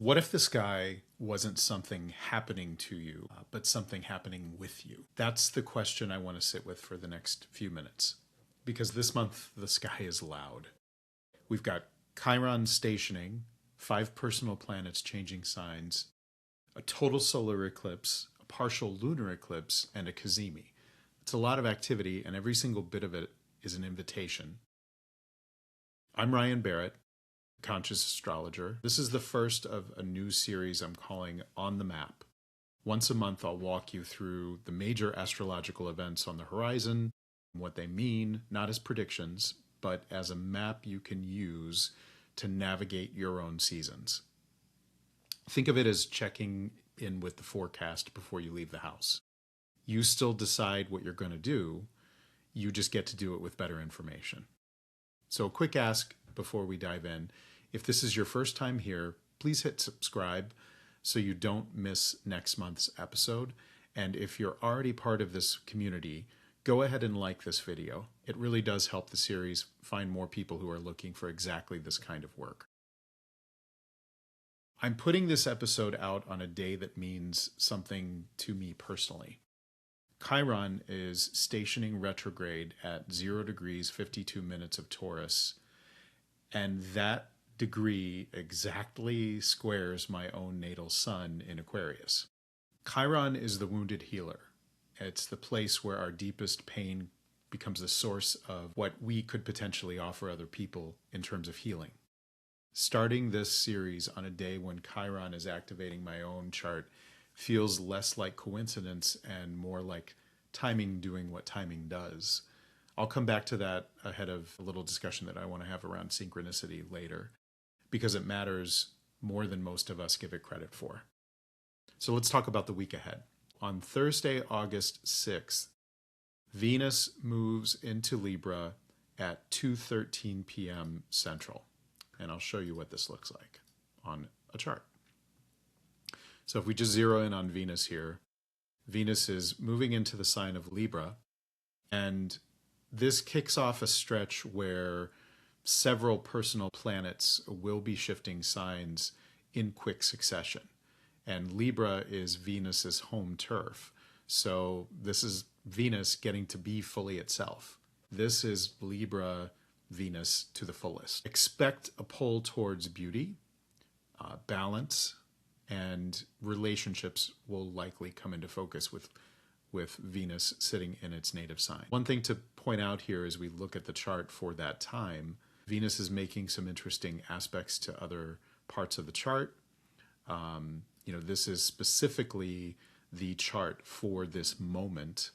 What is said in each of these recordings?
What if the sky wasn't something happening to you, but something happening with you? That's the question I want to sit with for the next few minutes. Because this month, the sky is loud. We've got Chiron stationing, 5 personal planets changing signs, a total solar eclipse, a partial lunar eclipse, and a cazimi. It's a lot of activity, and every single bit of it is an invitation. I'm Ryan Barrett, conscious astrologer. This is the first of a new series I'm calling On the Map. Once a month, I'll walk you through the major astrological events on the horizon, what they mean, not as predictions, but as a map you can use to navigate your own seasons. Think of it as checking in with the forecast before you leave the house. You still decide what you're going to do, you just get to do it with better information. So a quick ask before we dive in. If this is your first time here, please hit subscribe so you don't miss next month's episode. And if you're already part of this community, go ahead and like this video. It really does help the series find more people who are looking for exactly this kind of work. I'm putting this episode out on a day that means something to me personally. Chiron is stationing retrograde at 0 degrees 52 minutes of Taurus, and that degree exactly squares my own natal sun in Aquarius. Chiron is the wounded healer. It's the place where our deepest pain becomes the source of what we could potentially offer other people in terms of healing. Starting this series on a day when Chiron is activating my own chart feels less like coincidence and more like timing doing what timing does. I'll come back to that ahead of a little discussion that I want to have around synchronicity later, because it matters more than most of us give it credit for. So let's talk about the week ahead. On Thursday, August 6th, Venus moves into Libra at 2:13 p.m. Central. And I'll show you what this looks like on a chart. So if we just zero in on Venus here, Venus is moving into the sign of Libra, and this kicks off a stretch where several personal planets will be shifting signs in quick succession. And Libra is Venus's home turf. So this is Venus getting to be fully itself. This is Libra Venus to the fullest. Expect a pull towards beauty, balance, and relationships will likely come into focus with Venus sitting in its native sign. One thing to point out here as we look at the chart for that time, Venus is making some interesting aspects to other parts of the chart. This is specifically the chart for this moment.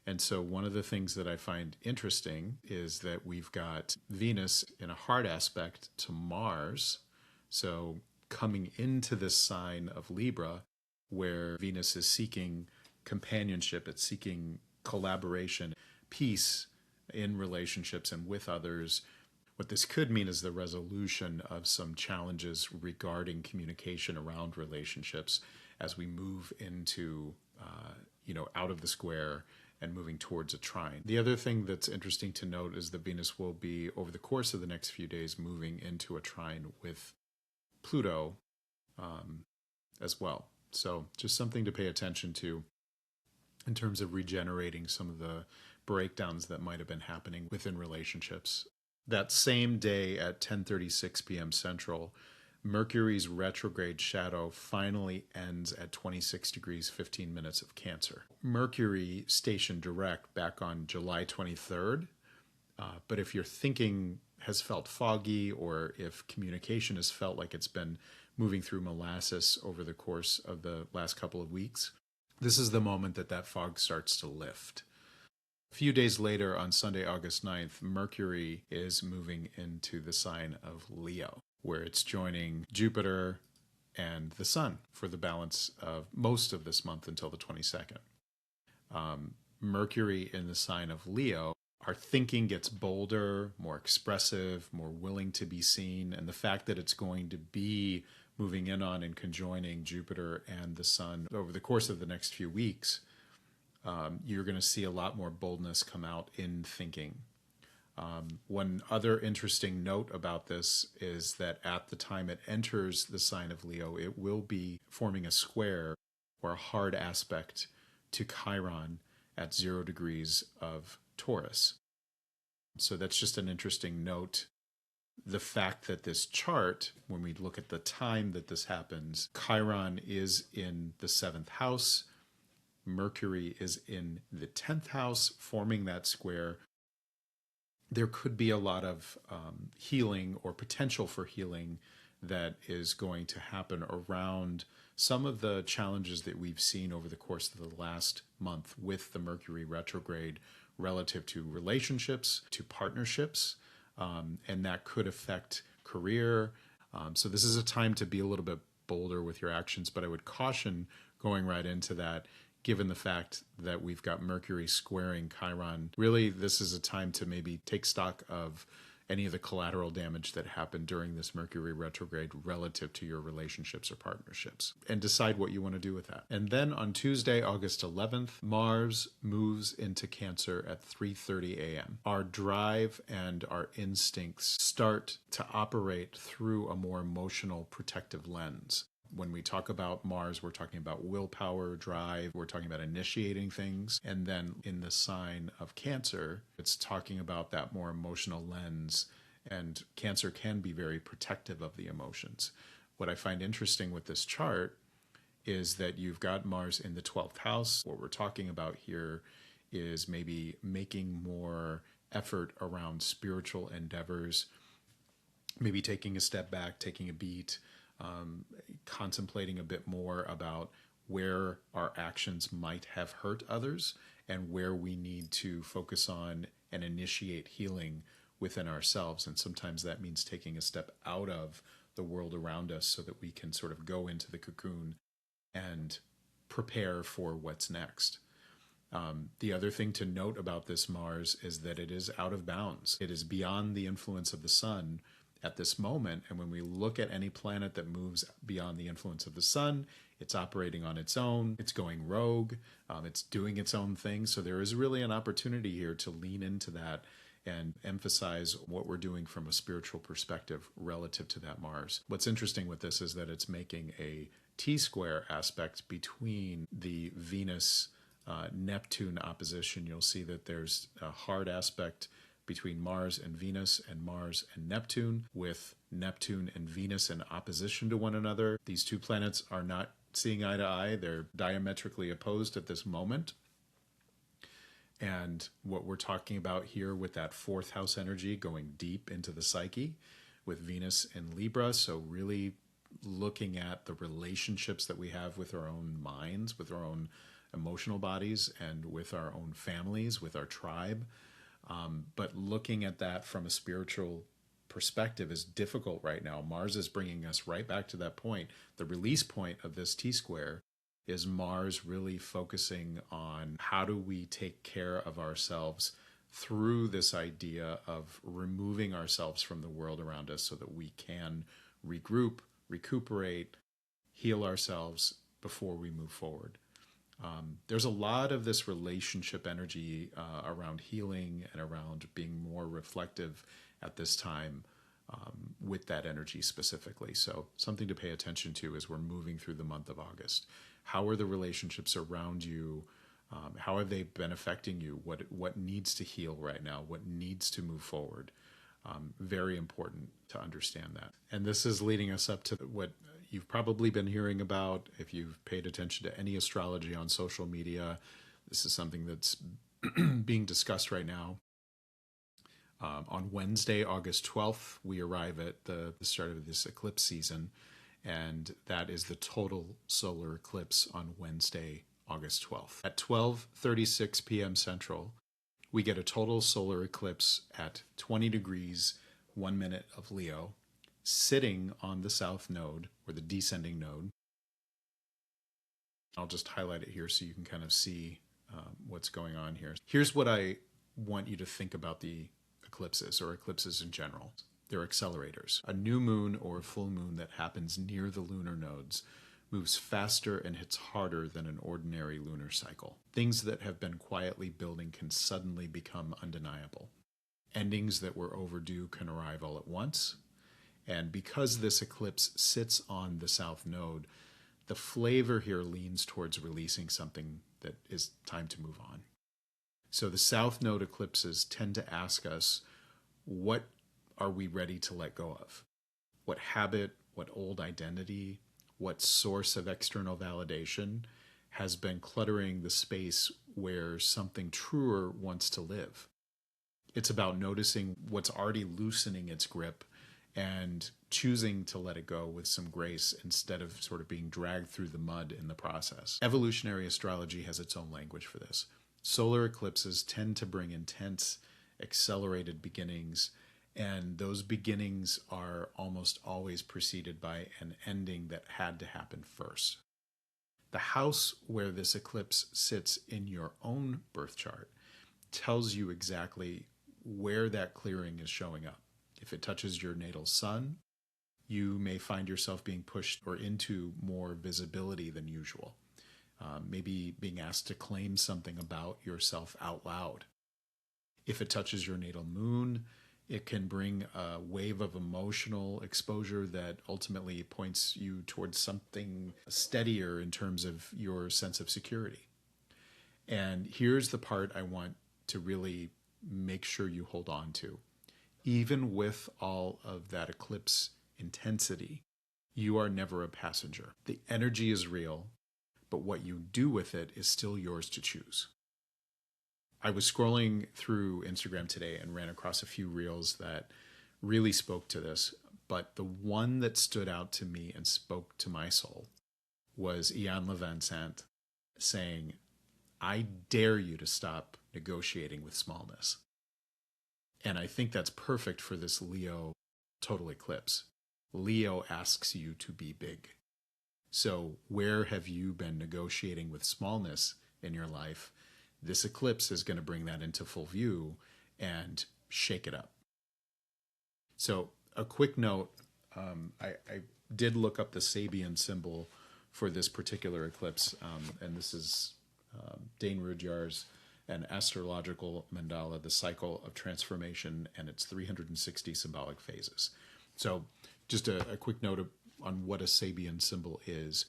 And so one of the things that I find interesting is that we've got Venus in a hard aspect to Mars. So coming into this sign of Libra, where Venus is seeking companionship, it's seeking collaboration, peace in relationships and with others. What this could mean is the resolution of some challenges regarding communication around relationships as we move into, out of the square and moving towards a trine. The other thing that's interesting to note is that Venus will be, over the course of the next few days, moving into a trine with Pluto as well. So just something to pay attention to in terms of regenerating some of the breakdowns that might have been happening within relationships. That same day at 10:36 p.m. Central, Mercury's retrograde shadow finally ends at 26 degrees 15 minutes of Cancer. Mercury stationed direct back on July 23rd, but if your thinking has felt foggy or if communication has felt like it's been moving through molasses over the course of the last couple of weeks, this is the moment that fog starts to lift. A few days later, on Sunday, August 9th, Mercury is moving into the sign of Leo, where it's joining Jupiter and the Sun for the balance of most of this month until the 22nd. Mercury in the sign of Leo, our thinking gets bolder, more expressive, more willing to be seen, and the fact that it's going to be moving in on and conjoining Jupiter and the Sun over the course of the next few weeks, you're going to see a lot more boldness come out in thinking. One other interesting note about this is that at the time it enters the sign of Leo, it will be forming a square or a hard aspect to Chiron at 0 degrees of Taurus. So that's just an interesting note. The fact that this chart, when we look at the time that this happens, Chiron is in the 7th house, Mercury is in the 10th house, forming that square. There could be a lot of healing or potential for healing that is going to happen around some of the challenges that we've seen over the course of the last month with the Mercury retrograde relative to relationships, to partnerships, and that could affect career. So this is a time to be a little bit bolder with your actions, but I would caution going right into that, given the fact that we've got Mercury squaring Chiron. Really, this is a time to maybe take stock of any of the collateral damage that happened during this Mercury retrograde relative to your relationships or partnerships, and decide what you want to do with that. And then on Tuesday, August 11th, Mars moves into Cancer at 3:30 a.m. Our drive and our instincts start to operate through a more emotional, protective lens. When we talk about Mars, we're talking about willpower, drive, we're talking about initiating things. And then in the sign of Cancer, it's talking about that more emotional lens. And Cancer can be very protective of the emotions. What I find interesting with this chart is that you've got Mars in the 12th house. What we're talking about here is maybe making more effort around spiritual endeavors, maybe taking a step back, taking a beat, contemplating a bit more about where our actions might have hurt others and where we need to focus on and initiate healing within ourselves. And sometimes that means taking a step out of the world around us so that we can sort of go into the cocoon and prepare for what's next. The other thing to note about this Mars is that it is out of bounds. It is beyond the influence of the sun at this moment. And when we look at any planet that moves beyond the influence of the sun, it's operating on its own, it's going rogue, it's doing its own thing. So there is really an opportunity here to lean into that and emphasize what we're doing from a spiritual perspective relative to that Mars. What's interesting with this is that it's making a T-square aspect between the Venus Neptune opposition. You'll see that there's a hard aspect between Mars and Venus and Mars and Neptune, with Neptune and Venus in opposition to one another. These two planets are not seeing eye to eye. They're diametrically opposed at this moment. And what we're talking about here with that 4th house energy going deep into the psyche with Venus in Libra, so really looking at the relationships that we have with our own minds, with our own emotional bodies, and with our own families, with our tribe. But looking at that from a spiritual perspective is difficult right now. Mars is bringing us right back to that point. The release point of this T-square is Mars really focusing on how do we take care of ourselves through this idea of removing ourselves from the world around us so that we can regroup, recuperate, heal ourselves before we move forward. There's a lot of this relationship energy around healing and around being more reflective at this time with that energy specifically. So something to pay attention to as we're moving through the month of August. How are the relationships around you? How have they been affecting you? What needs to heal right now? What needs to move forward? Very important to understand that. And this is leading us up to what you've probably been hearing about if you've paid attention to any astrology on social media. This is something that's being discussed right now. On Wednesday, August 12th, we arrive at the start of this eclipse season, and that is the total solar eclipse on Wednesday, August 12th. At 12:36 p.m. Central, we get a total solar eclipse at 20 degrees, 1 minute of Leo, sitting on the south node, or the descending node. I'll just highlight it here so you can kind of see what's going on here. Here's what I want you to think about the eclipses, or eclipses in general. They're accelerators. A new moon or a full moon that happens near the lunar nodes moves faster and hits harder than an ordinary lunar cycle. Things that have been quietly building can suddenly become undeniable. Endings that were overdue can arrive all at once. And because this eclipse sits on the south node, the flavor here leans towards releasing something that is time to move on. So the south node eclipses tend to ask us, what are we ready to let go of? What habit, what old identity, what source of external validation has been cluttering the space where something truer wants to live? It's about noticing what's already loosening its grip and choosing to let it go with some grace instead of sort of being dragged through the mud in the process. Evolutionary astrology has its own language for this. Solar eclipses tend to bring intense, accelerated beginnings, and those beginnings are almost always preceded by an ending that had to happen first. The house where this eclipse sits in your own birth chart tells you exactly where that clearing is showing up. If it touches your natal sun, you may find yourself being pushed or into more visibility than usual. Maybe being asked to claim something about yourself out loud. If it touches your natal moon, it can bring a wave of emotional exposure that ultimately points you towards something steadier in terms of your sense of security. And here's the part I want to really make sure you hold on to. Even with all of that eclipse intensity, you are never a passenger. The energy is real, but what you do with it is still yours to choose. I was scrolling through Instagram today and ran across a few reels that really spoke to this, but the one that stood out to me and spoke to my soul was Ian Levinsant saying, "I dare you to stop negotiating with smallness." And I think that's perfect for this Leo total eclipse. Leo asks you to be big. So where have you been negotiating with smallness in your life? This eclipse is going to bring that into full view and shake it up. So a quick note, I did look up the Sabian symbol for this particular eclipse, and this is Dane Rudhyar's an astrological mandala, the cycle of transformation, and its 360 symbolic phases. So just a quick note on what a Sabian symbol is.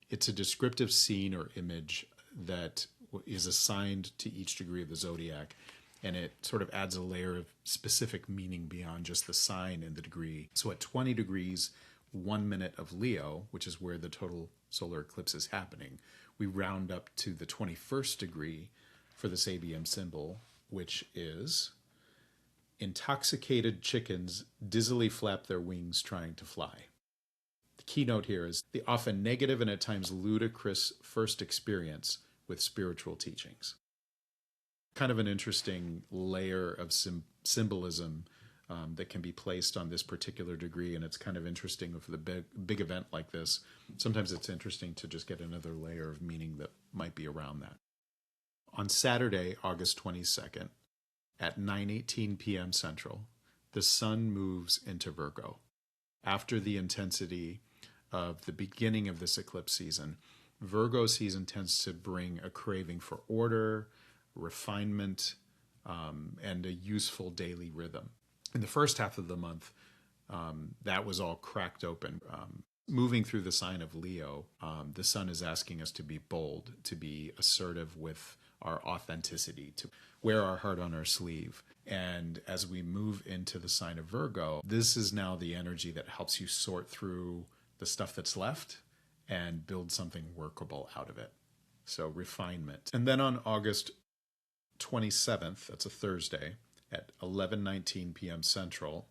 It's a descriptive scene or image that is assigned to each degree of the zodiac, and it sort of adds a layer of specific meaning beyond just the sign and the degree. So at 20 degrees, 1 minute of Leo, which is where the total solar eclipse is happening, we round up to the 21st degree for the Sabian symbol, which is intoxicated chickens dizzily flap their wings trying to fly. The keynote here is the often negative and at times ludicrous first experience with spiritual teachings. Kind of an interesting layer of symbolism that can be placed on this particular degree, and it's kind of interesting for the big event like this. Sometimes it's interesting to just get another layer of meaning that might be around that. On Saturday, August 22nd, at 9:18 p.m. Central, the sun moves into Virgo. After the intensity of the beginning of this eclipse season, Virgo season tends to bring a craving for order, refinement, and a useful daily rhythm. In the first half of the month, that was all cracked open. Moving through the sign of Leo, the sun is asking us to be bold, to be assertive with our authenticity, to wear our heart on our sleeve. And as we move into the sign of Virgo, this is now the energy that helps you sort through the stuff that's left and build something workable out of it. So refinement. And then on August 27th, that's a Thursday, at 11:19 p.m. Central,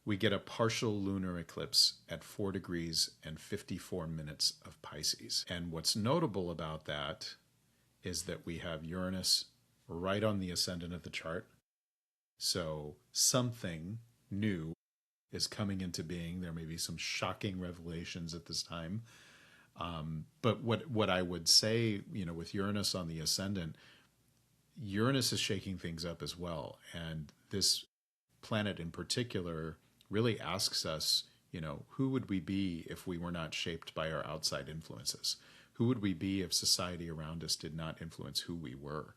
we get a partial lunar eclipse at 4 degrees and 54 minutes of Pisces. And what's notable about that is that we have Uranus right on the ascendant of the chart. So something new is coming into being. There may be some shocking revelations at this time. But what I would say, with Uranus on the ascendant, Uranus is shaking things up as well. And this planet in particular really asks us, who would we be if we were not shaped by our outside influences? Who would we be if society around us did not influence who we were?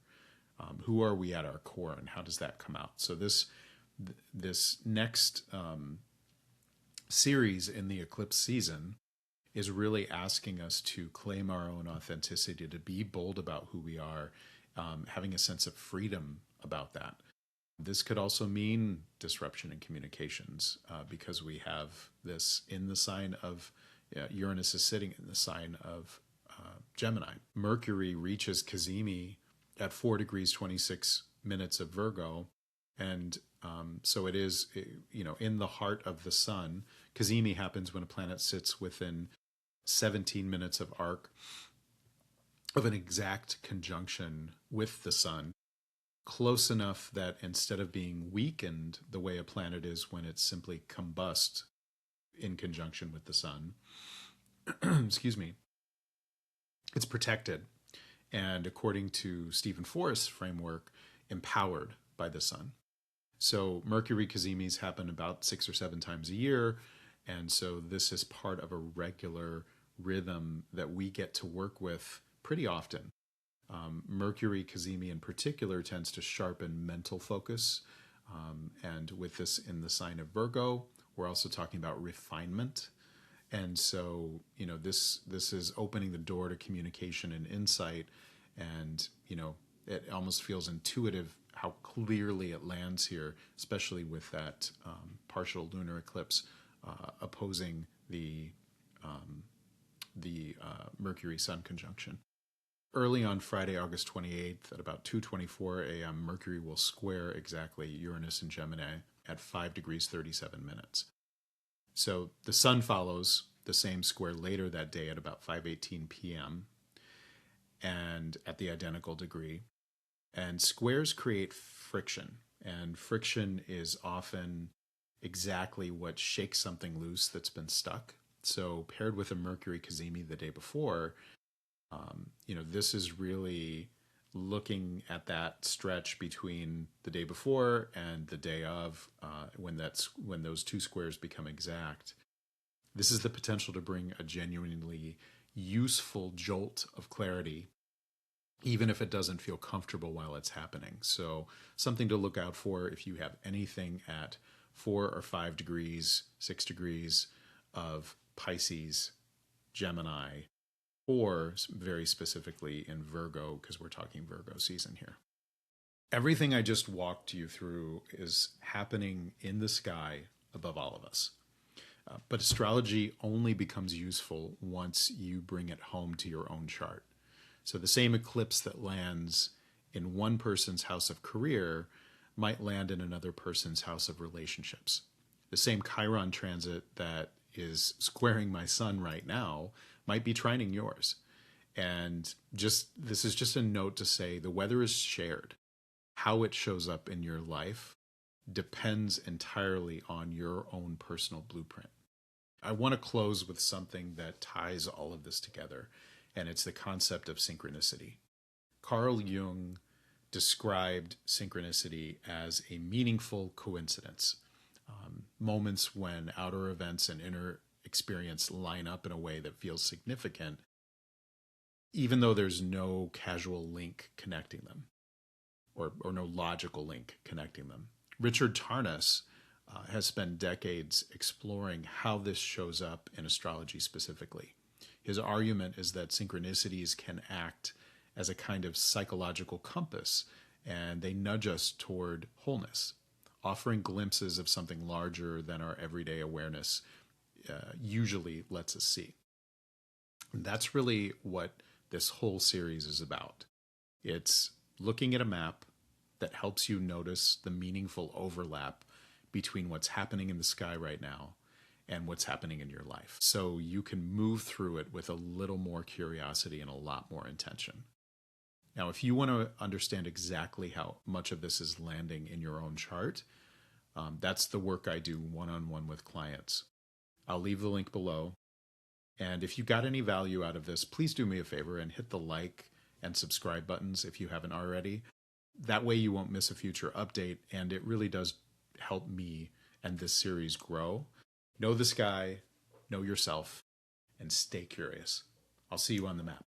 Who are we at our core, and how does that come out? So this next series in the eclipse season is really asking us to claim our own authenticity, to be bold about who we are, having a sense of freedom about that. This could also mean disruption in communications because we have this in the sign of Uranus is sitting in the sign of Gemini. Mercury reaches cazimi at 4 degrees 26 minutes of Virgo, and so it is, in the heart of the sun. Cazimi happens when a planet sits within 17 minutes of arc of an exact conjunction with the sun, close enough that instead of being weakened the way a planet is when it simply combusts in conjunction with the sun, excuse me, it's protected, and according to Stephen Forrest's framework, empowered by the sun. So Mercury cazimis happen about 6 or 7 times a year, and so this is part of a regular rhythm that we get to work with pretty often. Mercury cazimi in particular tends to sharpen mental focus, and with this in the sign of Virgo, we're also talking about refinement. And so, this is opening the door to communication and insight, and it almost feels intuitive how clearly it lands here, especially with that partial lunar eclipse opposing the Mercury-Sun conjunction. Early on Friday, August 28th, at about 2:24 a.m., Mercury will square exactly Uranus and Gemini at 5 degrees 37 minutes. So the Sun follows the same square later that day at about 5:18 p.m. and at the identical degree. And squares create friction, and friction is often exactly what shakes something loose that's been stuck. So paired with a Mercury cazimi the day before, this is really looking at that stretch between the day before and the day of, when those two squares become exact. This is the potential to bring a genuinely useful jolt of clarity, even if it doesn't feel comfortable while it's happening. So something to look out for if you have anything at 4 or 5 degrees, 6 degrees of Pisces, Gemini, or very specifically in Virgo, because we're talking Virgo season here. Everything I just walked you through is happening in the sky above all of us. But astrology only becomes useful once you bring it home to your own chart. So the same eclipse that lands in one person's house of career might land in another person's house of relationships. The same Chiron transit that is squaring my sun right now might be trining yours. And this is just a note to say the weather is shared. How it shows up in your life depends entirely on your own personal blueprint. I want to close with something that ties all of this together, and it's the concept of synchronicity. Carl Jung described synchronicity as a meaningful coincidence, moments when outer events and inner experience line up in a way that feels significant, even though there's no casual link connecting them, or no logical link connecting them. Richard Tarnas has spent decades exploring how this shows up in astrology specifically. His argument is that synchronicities can act as a kind of psychological compass, and they nudge us toward wholeness, offering glimpses of something larger than our everyday awareness usually lets us see. And that's really what this whole series is about. It's looking at a map that helps you notice the meaningful overlap between what's happening in the sky right now and what's happening in your life, so you can move through it with a little more curiosity and a lot more intention. Now, if you want to understand exactly how much of this is landing in your own chart, that's the work I do one-on-one with clients. I'll leave the link below. And if you got any value out of this, please do me a favor and hit the like and subscribe buttons if you haven't already. That way you won't miss a future update, and it really does help me and this series grow. Know the sky, know yourself, and stay curious. I'll see you on the map.